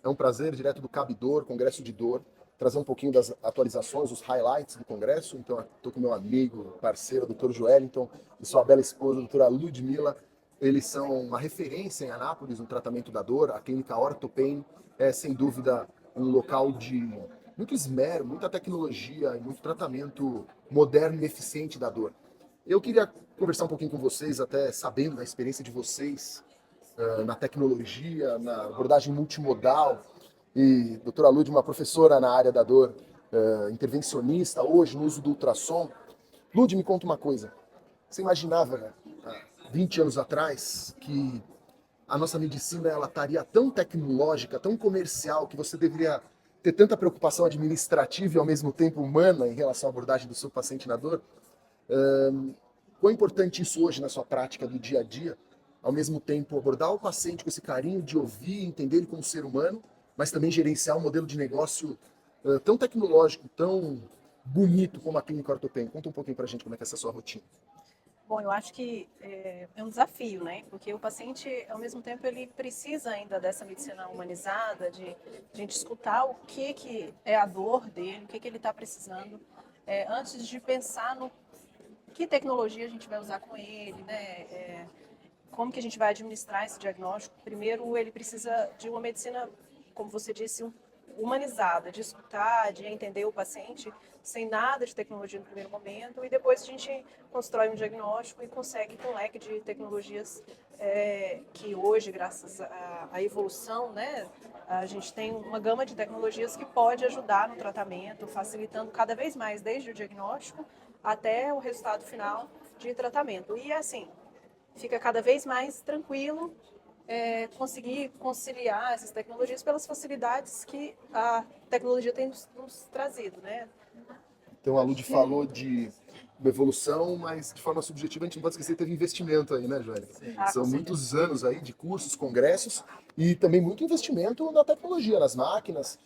É um prazer, direto do Cabidor, Congresso de Dor, trazer um pouquinho das atualizações, os highlights do Congresso. Então, estou com meu amigo, parceiro, Dr. Joelinton, e sua bela esposa, doutora Ludmila. Eles são uma referência em Anápolis no tratamento da dor. A clínica Orthopain é, sem dúvida, um local de muito esmero, muita tecnologia e muito tratamento moderno e eficiente da dor. Eu queria conversar um pouquinho com vocês, até sabendo da experiência de vocês na tecnologia, na abordagem multimodal. E a doutora Lud, uma professora na área da dor, intervencionista, hoje no uso do ultrassom. Lud, me conta uma coisa. Você imaginava, né, há 20 anos atrás, que a nossa medicina ela estaria tão tecnológica, tão comercial, que você deveria ter tanta preocupação administrativa e ao mesmo tempo humana em relação à abordagem do seu paciente na dor? Quão importante isso hoje na sua prática do dia a dia, ao mesmo tempo abordar o paciente com esse carinho de ouvir, entender ele como ser humano, mas também gerenciar um modelo de negócio tão tecnológico, tão bonito como a Clínica Orthopen. Conta um pouquinho pra gente como é que é essa sua rotina. Bom, eu acho que é um desafio, né? Porque o paciente, ao mesmo tempo, ele precisa ainda dessa medicina humanizada, de a gente escutar o que é a dor dele, o que ele está precisando, antes de pensar no que tecnologia a gente vai usar com ele, né? Como que a gente vai administrar esse diagnóstico. Primeiro, ele precisa de uma medicina, como você disse, humanizada, de escutar, de entender o paciente, sem nada de tecnologia no primeiro momento, e depois a gente constrói um diagnóstico e consegue, com um leque de tecnologias que hoje, graças à evolução, né, a gente tem uma gama de tecnologias que pode ajudar no tratamento, facilitando cada vez mais, desde o diagnóstico até o resultado final de tratamento. E assim, fica cada vez mais tranquilo conseguir conciliar essas tecnologias pelas facilidades que a tecnologia tem nos trazido, né? Então a Lud falou de uma evolução, mas de forma subjetiva a gente não pode esquecer que teve investimento aí, né, Joelho? Ah, com São certeza. muitos anos aí de cursos, congressos e também muito investimento na tecnologia, nas máquinas,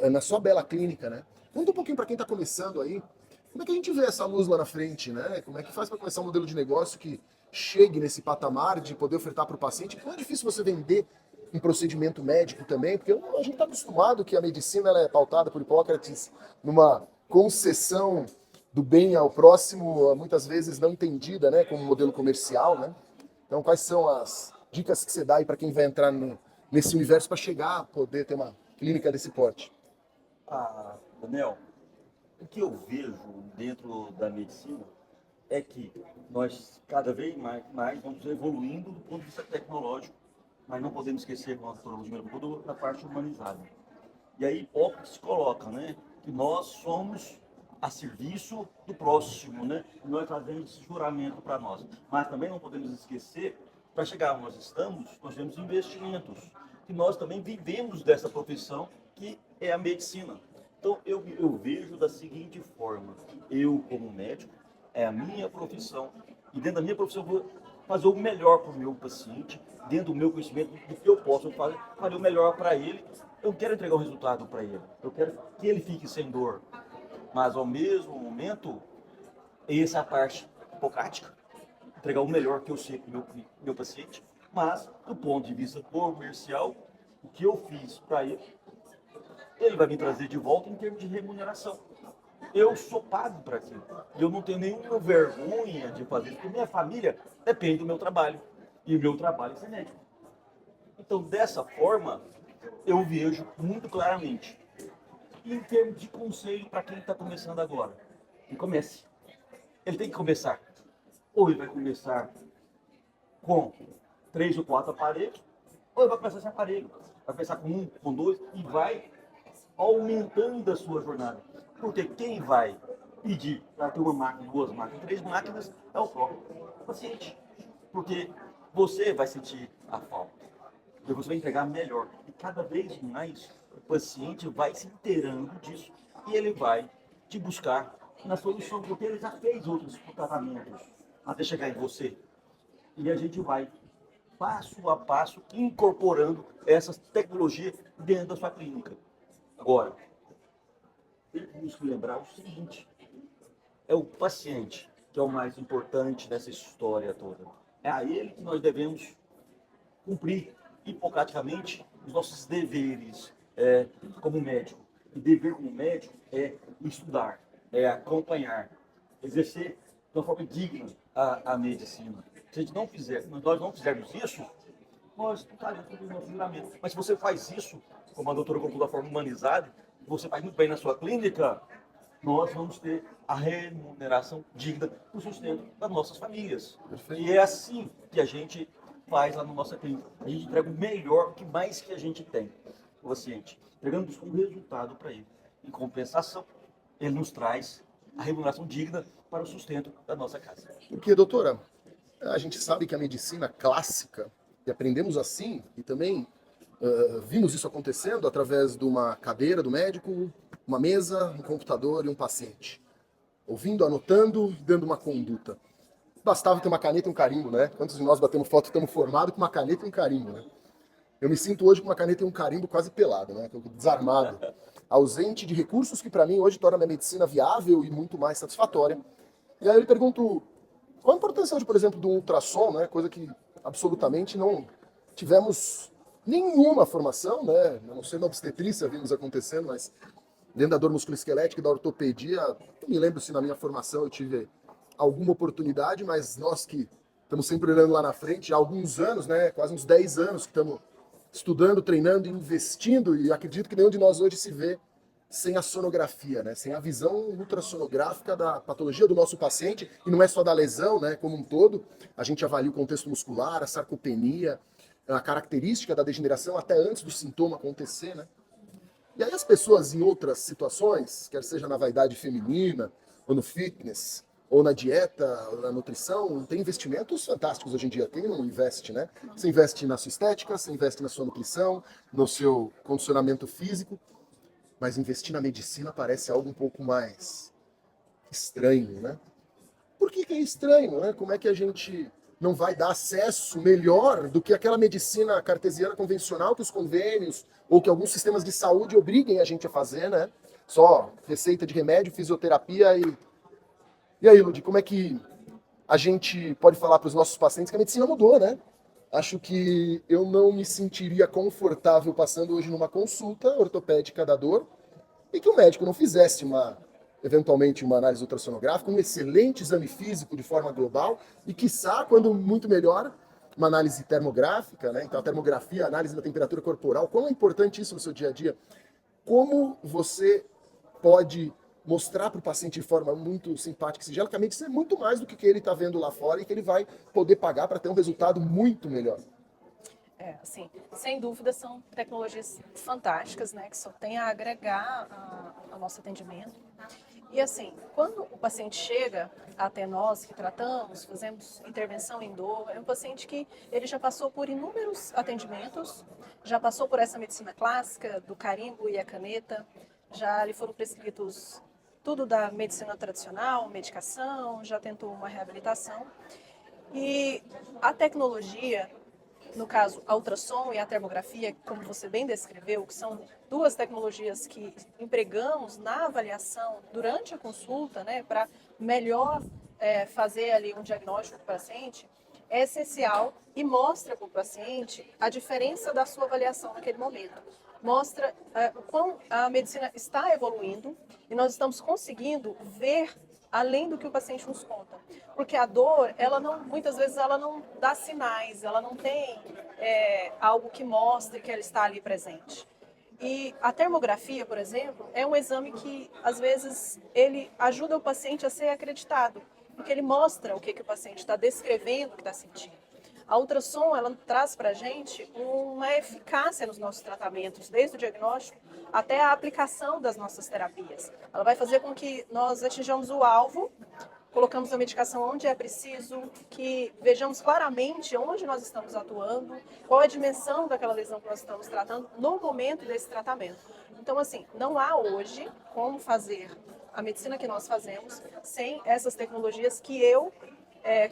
na sua bela clínica, né? Conta um pouquinho para quem está começando aí, como é que a gente vê essa luz lá na frente, né? Como é que faz para começar um modelo de negócio que chegue nesse patamar de poder ofertar para o paciente? Não é difícil você vender um procedimento médico também, porque a gente está acostumado que a medicina ela é pautada por Hipócrates numa concessão do bem ao próximo, muitas vezes não entendida, né, como modelo comercial, né? Então, quais são as dicas que você dá aí para quem vai entrar nesse universo para chegar a poder ter uma clínica desse porte? Daniel, o que eu vejo dentro da medicina é que nós cada vez mais vamos evoluindo do ponto de vista tecnológico, mas não podemos esquecer, como a doutora Ludmila falou, da parte humanizada. E aí Hipócrates coloca, né, que nós somos a serviço do próximo, né? E nós fazemos esse juramento para nós. Mas também não podemos esquecer, para chegar onde nós estamos, nós temos investimentos. E nós também vivemos dessa profissão que é a medicina. Então eu vejo da seguinte forma, eu como médico, é a minha profissão. E dentro da minha profissão eu vou fazer o melhor para o meu paciente, dentro do meu conhecimento, do que eu posso fazer o melhor para ele. Eu quero entregar um resultado para ele. Eu quero que ele fique sem dor. Mas ao mesmo momento, essa é a parte hipocrática, entregar o melhor que eu sei para o meu paciente. Mas, do ponto de vista comercial, o que eu fiz para ele, ele vai me trazer de volta em termos de remuneração. Eu sou pago para aquilo. E eu não tenho nenhuma vergonha de fazer isso, porque minha família depende do meu trabalho. E o meu trabalho é ser médico. Então, dessa forma, eu vejo muito claramente. E em termos de conselho para quem está começando agora, que comece. Ele tem que começar. Ou ele vai começar com 3 ou 4 aparelhos, ou ele vai começar sem aparelho. Vai começar com um, com dois, e vai aumentando a sua jornada. Porque quem vai pedir para ter uma máquina, 2 máquinas, 3 máquinas, é o próprio paciente. Porque você vai sentir a falta. E você vai entregar melhor. E cada vez mais o paciente vai se inteirando disso e ele vai te buscar na solução, porque ele já fez outros tratamentos até chegar em você. E a gente vai, passo a passo, incorporando essas tecnologias dentro da sua clínica. Agora, temos que lembrar o seguinte, é o paciente que é o mais importante dessa história toda. É a ele que nós devemos cumprir hipocraticamente os nossos deveres. como médico. E dever como médico é estudar, é acompanhar, exercer de uma forma digna a medicina. Se a gente não fizer, nós não fizermos isso, nós estaremos cumprindo o nosso juramento. Mas se você faz isso, como a doutora colocou da forma humanizada, você faz muito bem na sua clínica, nós vamos ter a remuneração digna do sustento das nossas famílias. Perfeito. E é assim que a gente faz lá na nossa clínica. A gente entrega o melhor, o que mais que a gente tem o paciente, entregando um resultado para ele. Em compensação, ele nos traz a remuneração digna para o sustento da nossa casa. Porque, doutora, a gente sabe que a medicina clássica, e aprendemos assim, e também vimos isso acontecendo através de uma cadeira do médico, uma mesa, um computador e um paciente. Ouvindo, anotando, dando uma conduta. Bastava ter uma caneta e um carimbo, né? Quantos de nós batemos foto e estamos formados com uma caneta e um carimbo, né? Eu me sinto hoje com uma caneta e um carimbo quase pelado, né? Desarmado. Ausente de recursos que para mim hoje torna a minha medicina viável e muito mais satisfatória. E aí eu lhe pergunto, qual a importância hoje, por exemplo, do ultrassom, né? Coisa que absolutamente não tivemos nenhuma formação, né? A não ser na obstetrícia vimos acontecendo, mas dentro da dor musculoesquelética e da ortopedia, não me lembro se na minha formação eu tive alguma oportunidade, mas nós que estamos sempre olhando lá na frente, há alguns anos, né? Quase uns 10 anos que estamos estudando, treinando, investindo, e acredito que nenhum de nós hoje se vê sem a sonografia, né? Sem a visão ultrassonográfica da patologia do nosso paciente, e não é só da lesão, né? Como um todo, a gente avalia o contexto muscular, a sarcopenia, a característica da degeneração até antes do sintoma acontecer, né? E aí as pessoas em outras situações, quer seja na vaidade feminina, ou no fitness, ou na dieta, ou na nutrição, tem investimentos fantásticos hoje em dia. Quem não investe, né? Você investe na sua estética, você investe na sua nutrição, no seu condicionamento físico, mas investir na medicina parece algo um pouco mais estranho, né? Por que é estranho, né? Como é que a gente não vai dar acesso melhor do que aquela medicina cartesiana convencional que os convênios ou que alguns sistemas de saúde obriguem a gente a fazer, né? Só receita de remédio, fisioterapia E aí, Ludi, como é que a gente pode falar para os nossos pacientes que a medicina mudou, né? Acho que eu não me sentiria confortável passando hoje numa consulta ortopédica da dor e que o médico não fizesse eventualmente uma análise ultrassonográfica, um excelente exame físico de forma global e, quiçá, quando muito melhor, uma análise termográfica, né? Então, a termografia, a análise da temperatura corporal, como é importante isso no seu dia a dia? Como você pode mostrar para o paciente de forma muito simpática e singela que a medicina é muito mais do que ele está vendo lá fora e que ele vai poder pagar para ter um resultado muito melhor. Assim, sem dúvida são tecnologias fantásticas, né, que só tem a agregar ao nosso atendimento. E assim, quando o paciente chega até nós que tratamos, fazemos intervenção em dor, é um paciente que ele já passou por inúmeros atendimentos, já passou por essa medicina clássica do carimbo e a caneta, já lhe foram prescritos tudo da medicina tradicional, medicação, já tentou uma reabilitação. E a tecnologia, no caso, a ultrassom e a termografia, como você bem descreveu, que são duas tecnologias que empregamos na avaliação durante a consulta, né, para melhor fazer ali um diagnóstico do paciente, é essencial e mostra para o paciente a diferença da sua avaliação naquele momento. Mostra o quão a medicina está evoluindo e nós estamos conseguindo ver além do que o paciente nos conta. Porque a dor, muitas vezes ela não dá sinais, ela não tem algo que mostre que ela está ali presente. E a termografia, por exemplo, é um exame que, às vezes, ele ajuda o paciente a ser acreditado, porque ele mostra o que o paciente está descrevendo, o que está sentindo. A ultrassom, ela traz para a gente uma eficácia nos nossos tratamentos, desde o diagnóstico até a aplicação das nossas terapias. Ela vai fazer com que nós atinjamos o alvo, colocamos a medicação onde é preciso, que vejamos claramente onde nós estamos atuando, qual é a dimensão daquela lesão que nós estamos tratando no momento desse tratamento. Então, assim, não há hoje como fazer a medicina que nós fazemos sem essas tecnologias que eu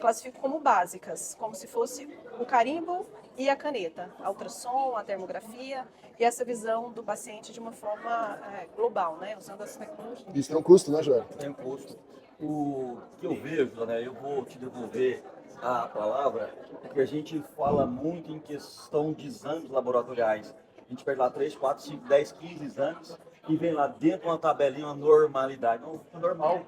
classifico como básicas, como se fosse o carimbo e a caneta, a ultrassom, a termografia e essa visão do paciente de uma forma global, né, usando essa tecnologia. Isso tem um custo, né, Joel? Tem um custo. O que eu vejo, né, eu vou te devolver a palavra, porque a gente fala muito em questão de exames laboratoriais. gente perde lá 3, 4, 5, 10, 15 exames e vem lá dentro uma tabelinha, uma normalidade. Não, é normal.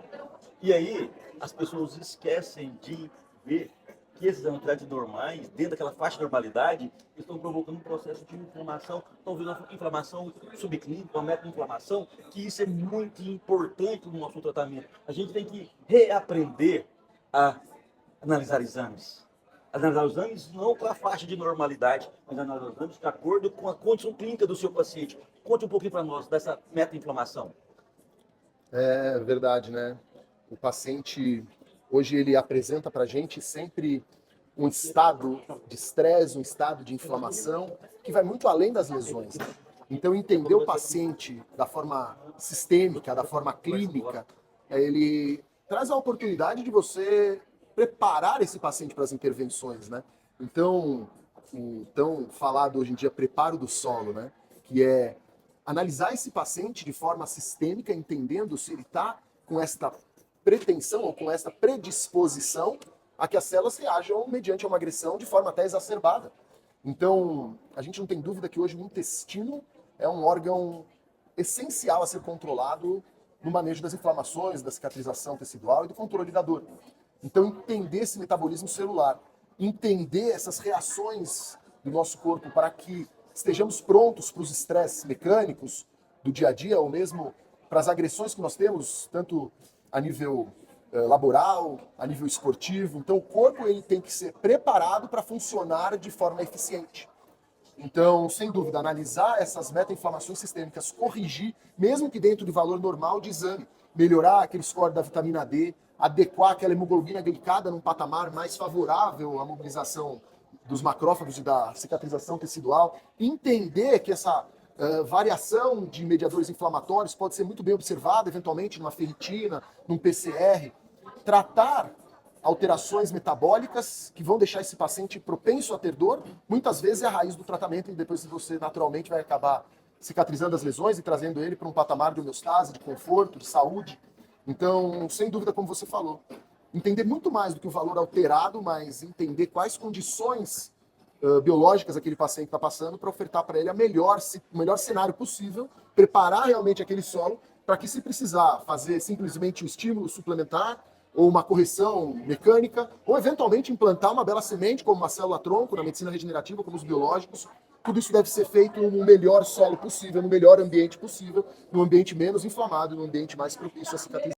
E aí, as pessoas esquecem de ver que esses exames normais, dentro daquela faixa de normalidade, estão provocando um processo de inflamação, estão vendo uma inflamação subclínica, uma meta-inflamação, que isso é muito importante no nosso tratamento. A gente tem que reaprender a analisar exames. Analisar os exames não para a faixa de normalidade, mas analisar os exames de acordo com a condição clínica do seu paciente. Conte um pouquinho para nós dessa meta-inflamação. É verdade, né? O paciente, hoje, ele apresenta para a gente sempre um estado de estresse, um estado de inflamação, que vai muito além das lesões, né? Então, entender o paciente da forma sistêmica, da forma clínica, ele traz a oportunidade de você preparar esse paciente para as intervenções, né? Então, o tão falado hoje em dia preparo do solo, né? Que é analisar esse paciente de forma sistêmica, entendendo se ele está com esta pretensão ou com esta predisposição a que as células reajam mediante uma agressão de forma até exacerbada. Então, a gente não tem dúvida que hoje o intestino é um órgão essencial a ser controlado no manejo das inflamações, da cicatrização tecidual e do controle da dor. Então, entender esse metabolismo celular, entender essas reações do nosso corpo para que estejamos prontos para os estresses mecânicos do dia a dia, ou mesmo para as agressões que nós temos, tanto a nível laboral, a nível esportivo. Então, o corpo ele tem que ser preparado para funcionar de forma eficiente. Então, sem dúvida, analisar essas meta-inflamações sistêmicas, corrigir, mesmo que dentro de valor normal de exame, melhorar aquele score da vitamina D, adequar aquela hemoglobina glicada num patamar mais favorável à mobilização dos macrófagos e da cicatrização tecidual, entender que essa variação de mediadores inflamatórios pode ser muito bem observada, eventualmente numa ferritina, num PCR, tratar alterações metabólicas que vão deixar esse paciente propenso a ter dor, muitas vezes é a raiz do tratamento e depois você naturalmente vai acabar cicatrizando as lesões e trazendo ele para um patamar de homeostase, de conforto, de saúde. Então, sem dúvida, como você falou, entender muito mais do que o valor alterado, mas entender quais condições biológicas aquele paciente está passando para ofertar para ele o melhor cenário possível, preparar realmente aquele solo para que, se precisar fazer simplesmente um estímulo suplementar ou uma correção mecânica, ou eventualmente implantar uma bela semente, como uma célula-tronco, na medicina regenerativa, como os biológicos, tudo isso deve ser feito no melhor solo possível, no melhor ambiente possível, no ambiente menos inflamado, no ambiente mais propício à cicatrização.